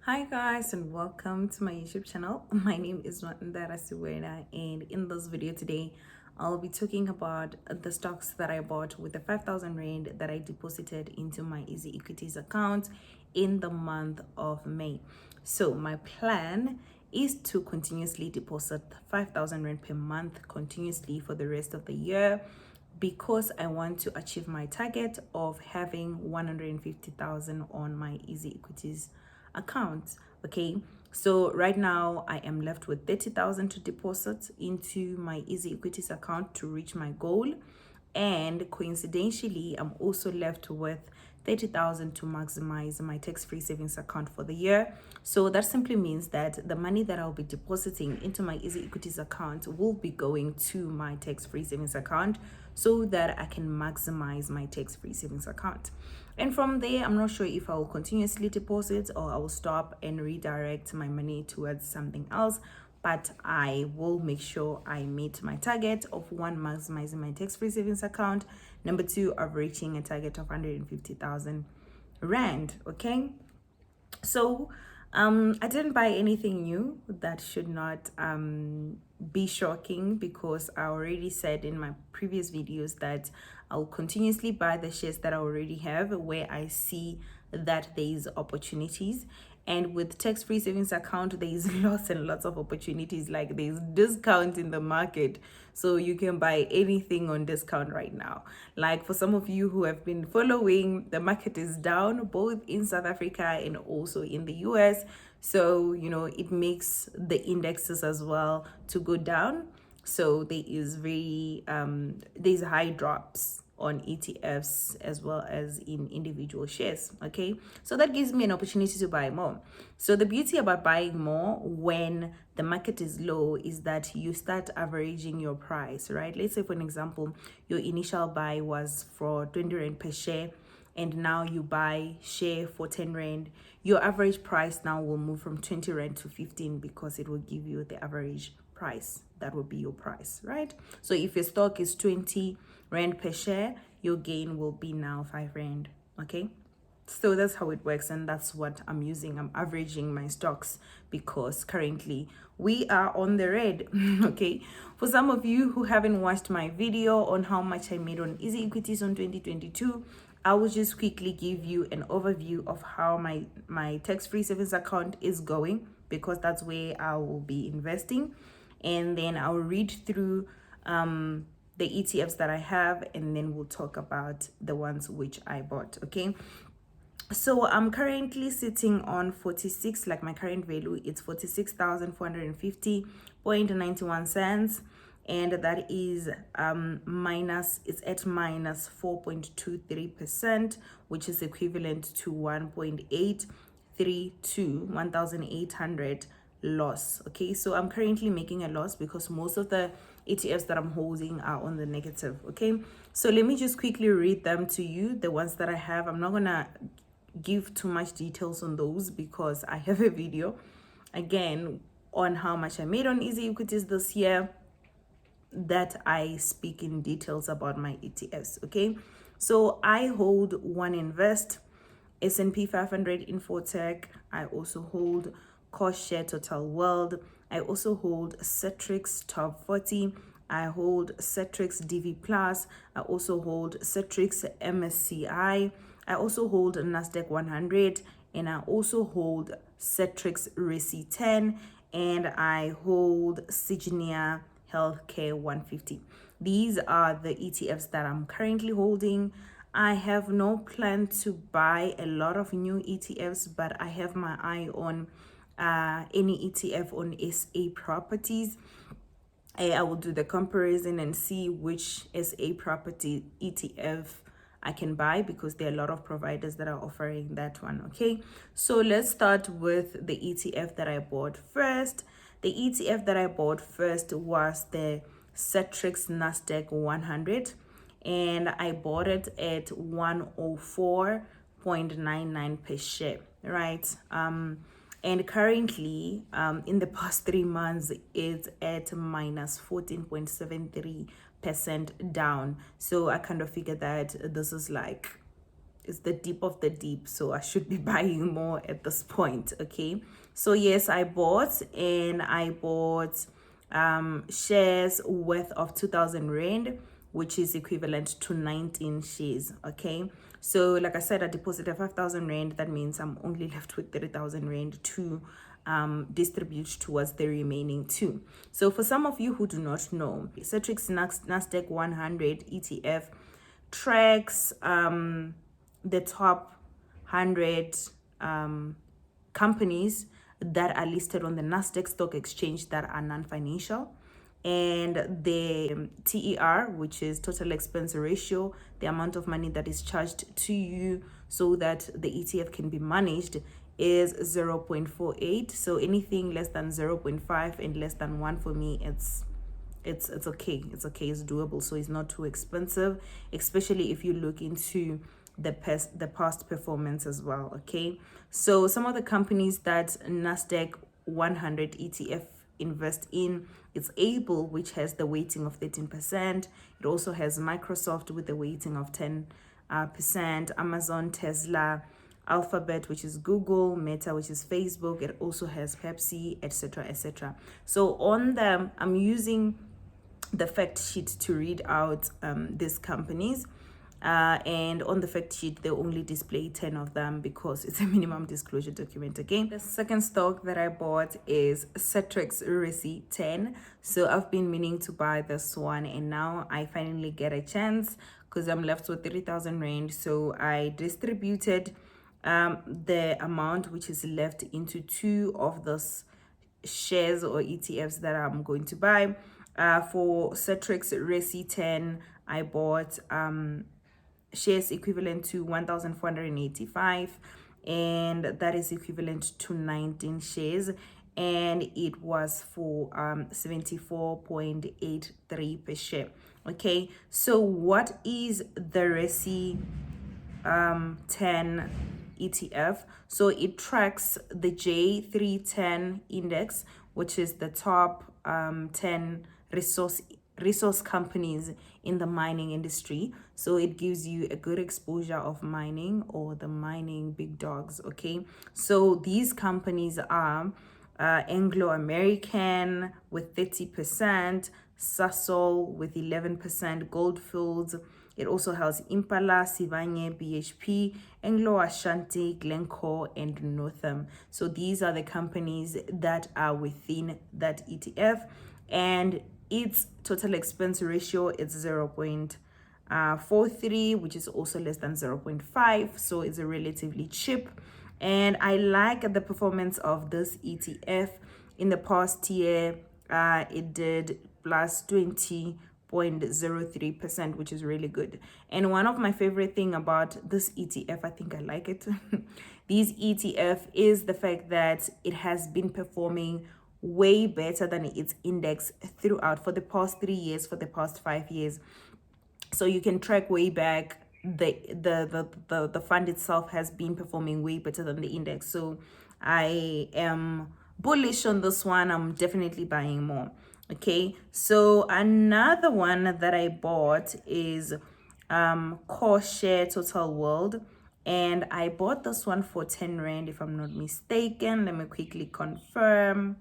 Hi guys and welcome to my YouTube channel. My name is Zwannda, and in this video today I'll be talking about the stocks that I bought with the 5,000 Rand that I deposited into my Easyequities account in the month of May. So my plan is to continuously deposit 5,000 Rand per month continuously for the rest of the year, because I want to achieve my target of having 150,000 on my Easyequities account. Okay, so right now I am left with 30,000 to deposit into my Easyequities account to reach my goal, and coincidentally I'm also left with 30,000 to maximize my tax-free savings account for the year. So that simply means that the money that I'll be depositing into my Easyequities account will be going to my tax-free savings account so that I can maximize my tax-free savings account. And from there, I'm not sure if I will continuously deposit or I will stop and redirect my money towards something else, but I will make sure I meet my target of one, maximizing my tax-free savings account, number two, of reaching a target of 150,000 Rand. Okay, so I didn't buy anything new. That should not be shocking, because I already said in my previous videos that I'll continuously buy the shares that I already have where I see that there is opportunities. And with tax-free savings account, there is lots and lots of opportunities. Like, there's discount in the market, so you can buy anything on discount right now. Like, for some of you who have been following, the market is down both in South Africa and also in the US, so it makes the indexes as well to go down. So there is there's high drops on ETFs as well as in individual shares. Okay, so that gives me an opportunity to buy more. So the beauty about buying more when the market is low is that you start averaging your price, right? Let's say, for an example, your initial buy was for 20 Rand per share, and now you buy share for 10 Rand. Your average price now will move from 20 Rand to 15, because it will give you the average price. That will be your price, right? So if your stock is 20 Rand per share, your gain will be now 5 Rand. Okay, so that's how it works, and that's what I'm using. I'm averaging my stocks because currently we are on the red. Okay, for some of you who haven't watched my video on how much I made on Easyequities on 2022, I will just quickly give you an overview of how my tax-free savings account is going, because that's where I will be investing. And then I'll read through the ETFs that I have, and then we'll talk about the ones which I bought. Okay, so I'm currently sitting on 46, like my current value, it's 46,450.91 cents, and that is it's at minus 4.23%, which is equivalent to 1.832 loss. Okay, so I'm currently making a loss because most of the ETFs that I'm holding are on the negative. Okay, so let me just quickly read them to you, the ones that I have. I'm not gonna give too much details on those because I have a video again on how much I made on Easyequities this year, that I speak in details about my ETFs. Okay, so I hold One Invest, S&P 500 Infotech. I also hold Cost Share Total World. I also hold CITRIX Top 40. I hold CITRIX DV Plus. I also hold CITRIX MSCI. I also hold Nasdaq 100, and I also hold CITRIX RISI 10, and I hold Signia Healthcare 150. These are the ETFs that I'm currently holding. I have no plan to buy a lot of new ETFs, but I have my eye on any ETF on SA properties. I will do the comparison and see which SA property ETF I can buy, because there are a lot of providers that are offering that one. Okay, so let's start with the ETF that I bought first. The ETF that I bought first was the CITRIX Nasdaq 100, and I bought it at 104.99 per share, right? And currently, in the past 3 months, it's at minus 14.73% down. So I kind of figured that this is like it's the deep of the deep, so I should be buying more at this point. Okay, so yes, I bought shares worth of 2,000 rand, which is equivalent to 19 shares. Okay, so like I said, I deposited 5,000 rand. That means I'm only left with 30,000 rand to distribute towards the remaining two. So for some of you who do not know, CITRIX Nasdaq 100 ETF tracks the top 100 companies that are listed on the Nasdaq stock exchange that are non-financial, and the TER, which is total expense ratio, the amount of money that is charged to you so that the ETF can be managed, is 0.48. So anything less than 0.5 and less than 1, for me, it's okay. It's doable. So it's not too expensive, especially if you look into the past performance as well. Okay, so some of the companies that Nasdaq 100 ETF invest in, it's Able, which has the weighting of 13%. It also has Microsoft with the weighting of 10%, Amazon, Tesla, Alphabet, which is Google, Meta, which is Facebook. It also has Pepsi, etc., etc. So on them, I'm using the fact sheet to read out these companies, and on the fact sheet they only display 10 of them because it's a minimum disclosure document. Again, the second stock that I bought is CITRIX RESI 10. So I've been meaning to buy this one, and now I finally get a chance because I'm left with 30,000 rand. So I distributed the amount which is left into two of those shares or ETFs that I'm going to buy. For CITRIX RESI 10, I bought shares equivalent to 1,485, and that is equivalent to 19 shares, and it was for 74.83 per share. Okay, so what is the RESI 10 ETF? So it tracks the J310 index, which is the top 10 resource companies in the mining industry. So it gives you a good exposure of mining, or the mining big dogs. Okay, so these companies are Anglo American with 30%, Sasol with 11%, Goldfields. It also has Impala, Sibanye, BHP, Anglo Ashanti, Glencore, and Northam. So these are the companies that are within that ETF, and its total expense ratio is 0.43, which is also less than 0.5. So it's a relatively cheap. And I like the performance of this ETF. In the past year, it did plus 20.03%, which is really good. And one of my favorite thing about this ETF, I think I like it, this ETF, is the fact that it has been performing way better than its index throughout for the past 3 years, for the past 5 years. So you can track way back. The fund itself has been performing way better than the index. So I am bullish on this one. I'm definitely buying more. Okay, so another one that I bought is Core Share Total World, and I bought this one for 10 rand if I'm not mistaken. Let me quickly confirm.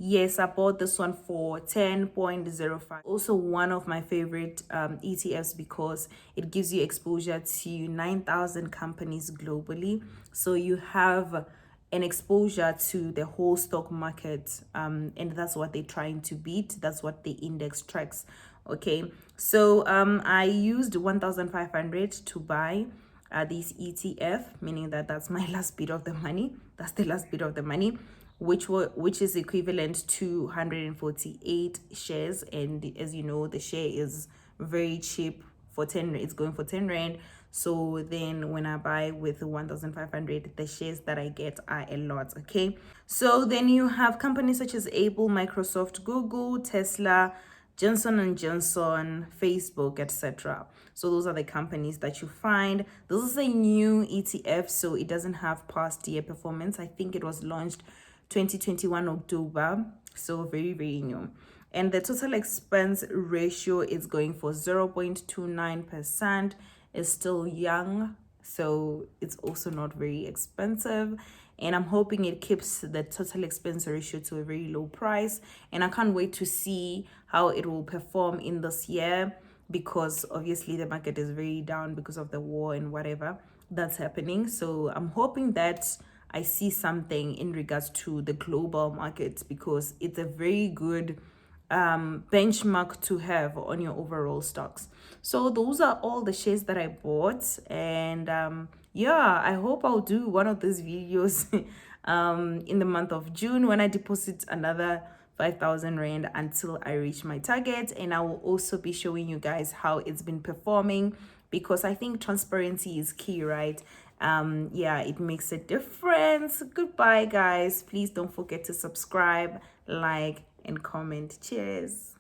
Yes, I bought this one for 10.05. Also one of my favorite ETFs because it gives you exposure to 9,000 companies globally. So you have an exposure to the whole stock market, and that's what they're trying to beat. That's what the index tracks. Okay, so I used 1,500 to buy this ETF, meaning that that's my last bit of the money. That's the last bit of the money, which is equivalent to 148 shares. And as you know, the share is very cheap. For 10, it's going for 10 rand. So then when I buy with 1,500, the shares that I get are a lot. Okay, so then you have companies such as Able, Microsoft, Google, Tesla, Johnson & Johnson, Facebook, etc. So those are the companies that you find. This is a new ETF, so it doesn't have past year performance. I think it was launched 2021 October, so very, very new. And the total expense ratio is going for 0.29%. It's still young, so it's also not very expensive, and I'm hoping it keeps the total expense ratio to a very low price. And I can't wait to see how it will perform in this year, because obviously the market is very down because of the war and whatever that's happening. So I'm hoping that I see something in regards to the global markets, because it's a very good benchmark to have on your overall stocks. So those are all the shares that I bought, and yeah, I hope I'll do one of these videos in the month of June, when I deposit another 5,000 rand until I reach my target. And I will also be showing you guys how it's been performing, because I think transparency is key, right? Yeah, it makes a difference. Goodbye, guys. Please don't forget to subscribe, like, and comment. Cheers.